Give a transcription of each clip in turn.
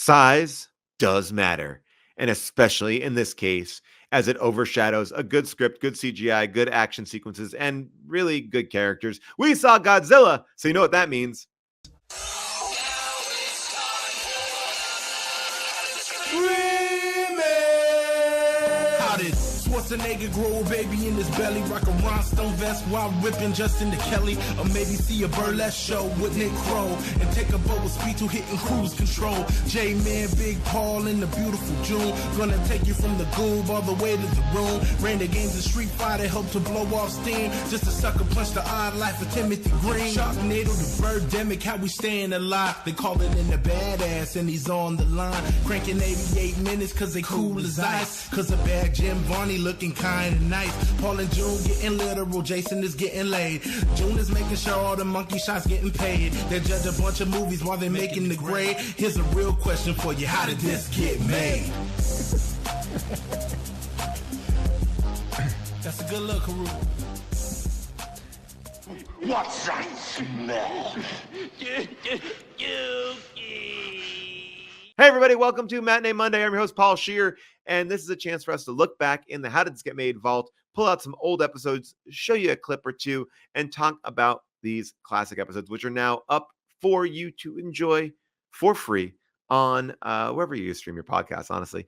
size does matter. And especially in this case, as it overshadows a good script, good CGI, good action sequences, and really good characters. We saw Godzilla, so you know what that means. Schwarzenegger grow a baby in his belly, rock a rhinestone vest while ripping Justin to Kelly, or maybe see a burlesque show with Nick Crow and take a boat with speed to hitting cruise control. J-Man, Big Paul in the beautiful June, gonna take you from the goob all the way to the room. Ran the games of Street Fighter, helped to blow off steam, just a sucker punch the odd life of Timothy Green. Sharknado, the birdemic, how we staying alive. They call it in the badass and he's on the line, cranking 88 minutes cause they cool as ice, cause a bad Jim Varney looking kind of nice. Paul and June getting literal, Jason is getting laid. June is making sure all the monkey shots getting paid. They judge a bunch of movies while they're making the grade. Here's a real question for you, how did this get made? That's a good look, Haru. What's that smell? Hey everybody, welcome to Matinee Monday. I'm your host, Paul Scheer, and this is a chance for us to look back in the How Did This Get Made vault, pull out some old episodes, show you a clip or two, and talk about these classic episodes, which are now up for you to enjoy for free on wherever you stream your podcasts, honestly.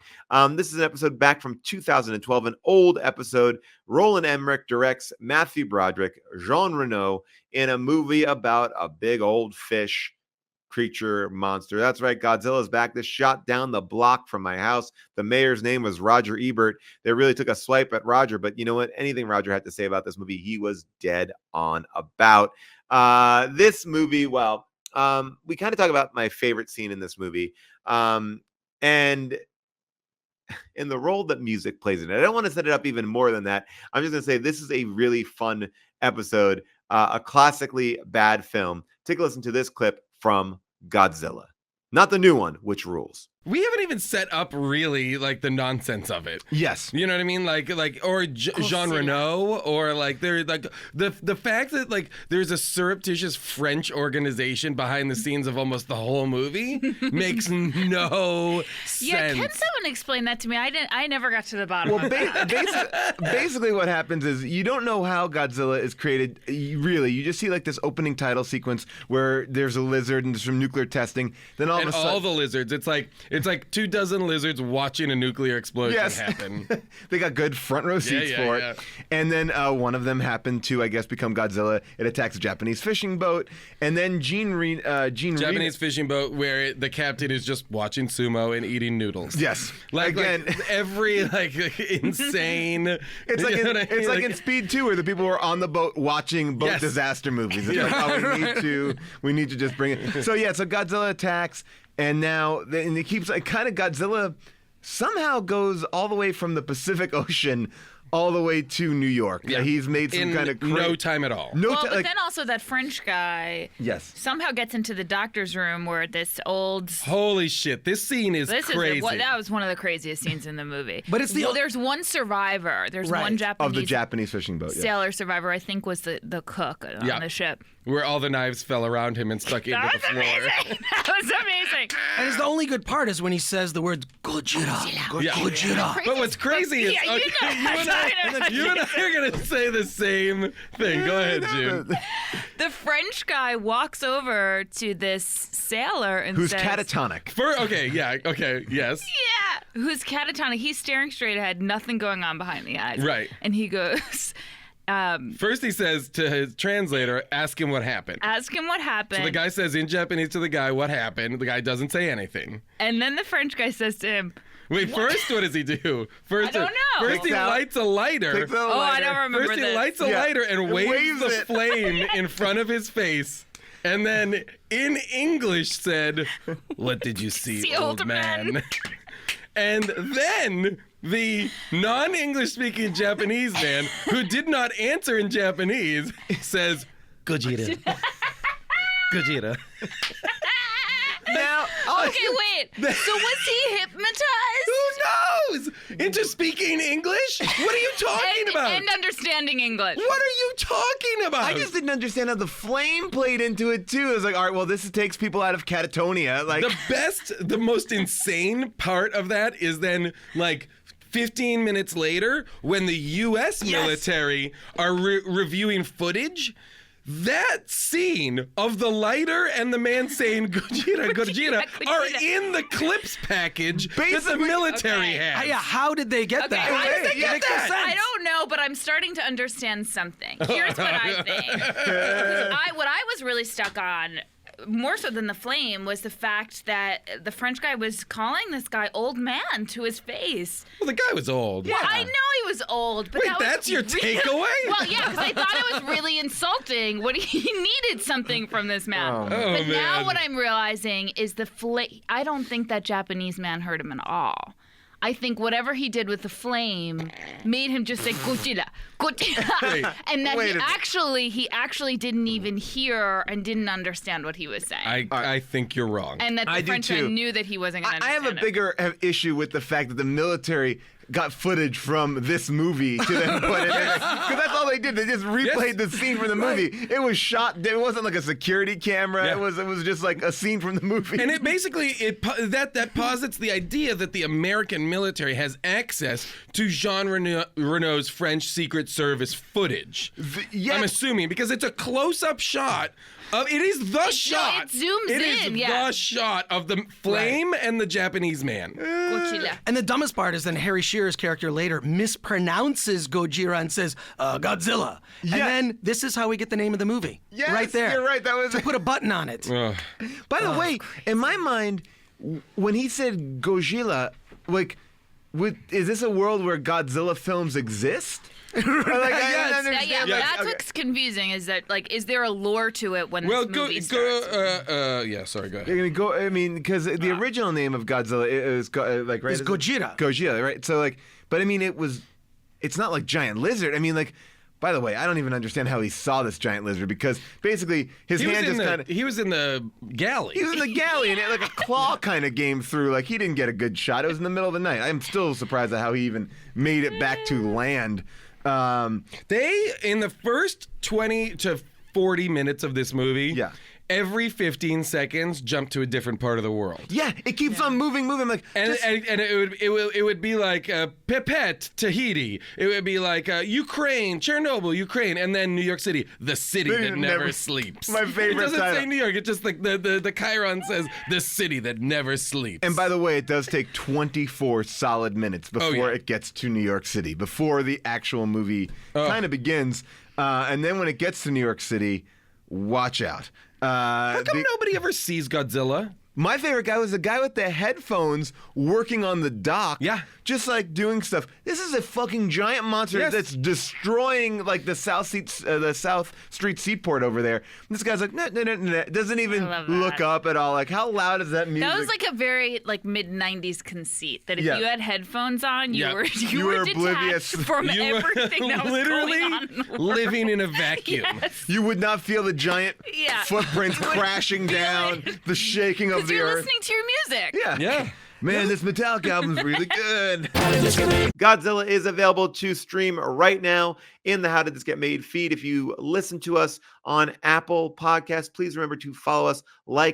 This is an episode back from 2012, an old episode. Roland Emmerich directs Matthew Broderick, Jean Reno, in a movie about a big old fish creature monster. That's right, Godzilla's back. This shot down the block from my house. The mayor's name was Roger Ebert. They really took a swipe at Roger, but you know what? Anything Roger had to say about this movie, he was dead on about. This movie, well, we kind of talk about my favorite scene in this movie. And in the role that music plays in it. I don't want to set it up even more than that. I'm just going to say this is a really fun episode, a classically bad film. Take a listen to this clip from Godzilla. Not the new one, which rules. We haven't even set up really like the nonsense of it. Yes. You know what I mean? Or Jean Reno, or like they're like the fact that like there's a surreptitious French organization behind the scenes of almost the whole movie makes no sense. Yeah, can someone explain that to me? I never got to the bottom of that. Basically what happens is you don't know how Godzilla is created, really. You just see like this opening title sequence where there's a lizard and there's some nuclear testing. Then all of a sudden, all the lizards, it's like 24 lizards watching a nuclear explosion happen. They got good front row seats for it. And then one of them happened to, I guess, become Godzilla. It attacks a Japanese fishing boat. And then Japanese fishing boat where the captain is just watching sumo and eating noodles. Yes. Like every insane. It's like in Speed 2 where the people were on the boat watching boat disaster movies. It's like, oh, we need to just bring it. So Godzilla attacks. And now, and it keeps like kind of Godzilla somehow goes all the way from the Pacific Ocean all the way to New York. Yeah. He's made some kind of no time at all. But then also that French guy somehow gets into the doctor's room where this old... Holy shit, this scene is crazy. That was one of the craziest scenes in the movie. But it's there's one survivor. There's one Japanese... Of the Japanese fishing boat, sailor survivor, I think, was the cook on the ship. Where all the knives fell around him and stuck into the floor. That was amazing. And the only good part is when he says the words Godzilla. Godzilla. But what's crazy is you and I are going to say the same thing. Go ahead, June. The French guy walks over to this sailor and who's says... catatonic. Yes. Yeah, who's catatonic. He's staring straight ahead, nothing going on behind the eyes. Right. And he goes... First he says to his translator, ask him what happened. So the guy says in Japanese to the guy, what happened? The guy doesn't say anything. And then the French guy says to him... Wait, first what does he do? I don't know. First he lights a lighter. I don't remember First this. he lights a lighter and waves the flame in front of his face. And then in English said, what did you see, old man? And then... the non-English speaking Japanese man who did not answer in Japanese says, Gojira. Gojira. Now, okay, wait. So was he hypnotized? Who was into speaking English. What are you talking about? And understanding English. What are you talking about? I just didn't understand how the flame played into it too. I was like, all right, well, this takes people out of catatonia. Like the most insane part of that is then like 15 minutes later when the U.S. military are reviewing footage. That scene of the lighter and the man saying Gojira are in the clips package that the military has. Yeah, how did they get that? How did they get that? I don't know, but I'm starting to understand something. Here's what I think. What I was really stuck on, more so than the flame, was the fact that the French guy was calling this guy old man to his face. Well, the guy was old. Well, I know he was old, but Wait, that's your takeaway? Well, yeah, because I thought it was really insulting. He needed something from this man. But now what I'm realizing is I don't think that Japanese man hurt him at all. I think whatever he did with the flame made him just say Godzilla, Godzilla, and that he actually didn't even hear and didn't understand what he was saying. I think you're wrong. And that the Frenchman knew that he wasn't going to understand. I have a bigger issue with the fact that the military got footage from this movie to then put it in. Because that's all they did. They just replayed the scene from the movie. It was shot. It wasn't like a security camera. Yeah. It was just like a scene from the movie. And it basically that posits the idea that the American military has access to Jean Reno's French Secret Service footage. I'm assuming because it's a close-up shot. It is the shot. It zooms in. It is the shot of the flame and the Japanese man. Godzilla. And the dumbest part is then Harry Shearer's character later mispronounces Gojira and says Godzilla. And then this is how we get the name of the movie. Yes, right there. You're right. That was to put a button on it. By the way, in my mind, when he said Godzilla, like, is this a world where Godzilla films exist? That's what's confusing. Is that is there a lore to it when this movie starts? Sorry, go ahead. I mean, because the original name of Godzilla is right? It's Gojira. Gojira, right? So but I mean, it's not like giant lizard. I mean, by the way, I don't even understand how he saw this giant lizard because basically his hand just kind of. He was in the galley. He was in the galley and a claw kind of came through. Like he didn't get a good shot. It was in the middle of the night. I'm still surprised at how he even made it back to land. They in the first 20 to 40 minutes of this movie, every 15 seconds jump to a different part of the world. Yeah, it keeps on moving. Like and it would be like Pipette, Tahiti. It would be like Ukraine, Chernobyl, Ukraine, and then New York City, the city that never sleeps. My favorite. It doesn't title. say New York. It just like the Chiron says the city that never sleeps. And by the way, it does take 24 solid minutes before it gets to New York City, before the actual movie kind of begins. And then when it gets to New York City, watch out. How come nobody ever sees Godzilla? My favorite guy was the guy with the headphones working on the dock. Yeah. Just doing stuff. This is a fucking giant monster that's destroying the South Street Seaport over there. This guy's like, no. Doesn't even look up at all. How loud is that music? That was a very mid-90s conceit that if you had headphones on, you were oblivious detached from everything that was literally going on in the world. living in a vacuum. Yes. You would not feel the giant footprints crashing down, the shaking of the you're earth. listening to your music. Yeah. Man, this Metallica album's really good. Godzilla is available to stream right now in the How Did This Get Made feed. If you listen to us on Apple Podcasts, please remember to follow us,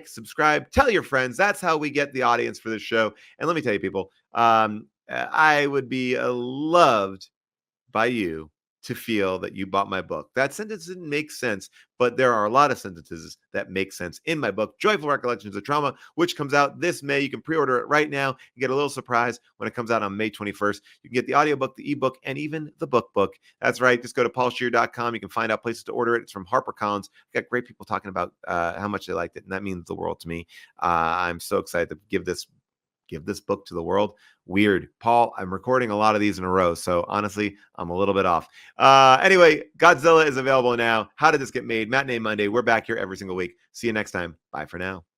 subscribe, tell your friends. That's how we get the audience for this show. And let me tell you, people, I would be loved by you to feel that you bought my book. That sentence didn't make sense, but there are a lot of sentences that make sense in my book, Joyful Recollections of Trauma, which comes out this May. You can pre-order it right now and get a little surprise when it comes out on May 21st. You can get the audiobook, the ebook, and even the book. That's right. Just go to paulscheer.com. You can find out places to order it. It's from HarperCollins. We've got great people talking about how much they liked it, and that means the world to me. I'm so excited to give this book to the world. Weird. Paul, I'm recording a lot of these in a row, so honestly, I'm a little bit off. Anyway, Godzilla is available now. How Did This Get Made? Matinee Monday. We're back here every single week. See you next time. Bye for now.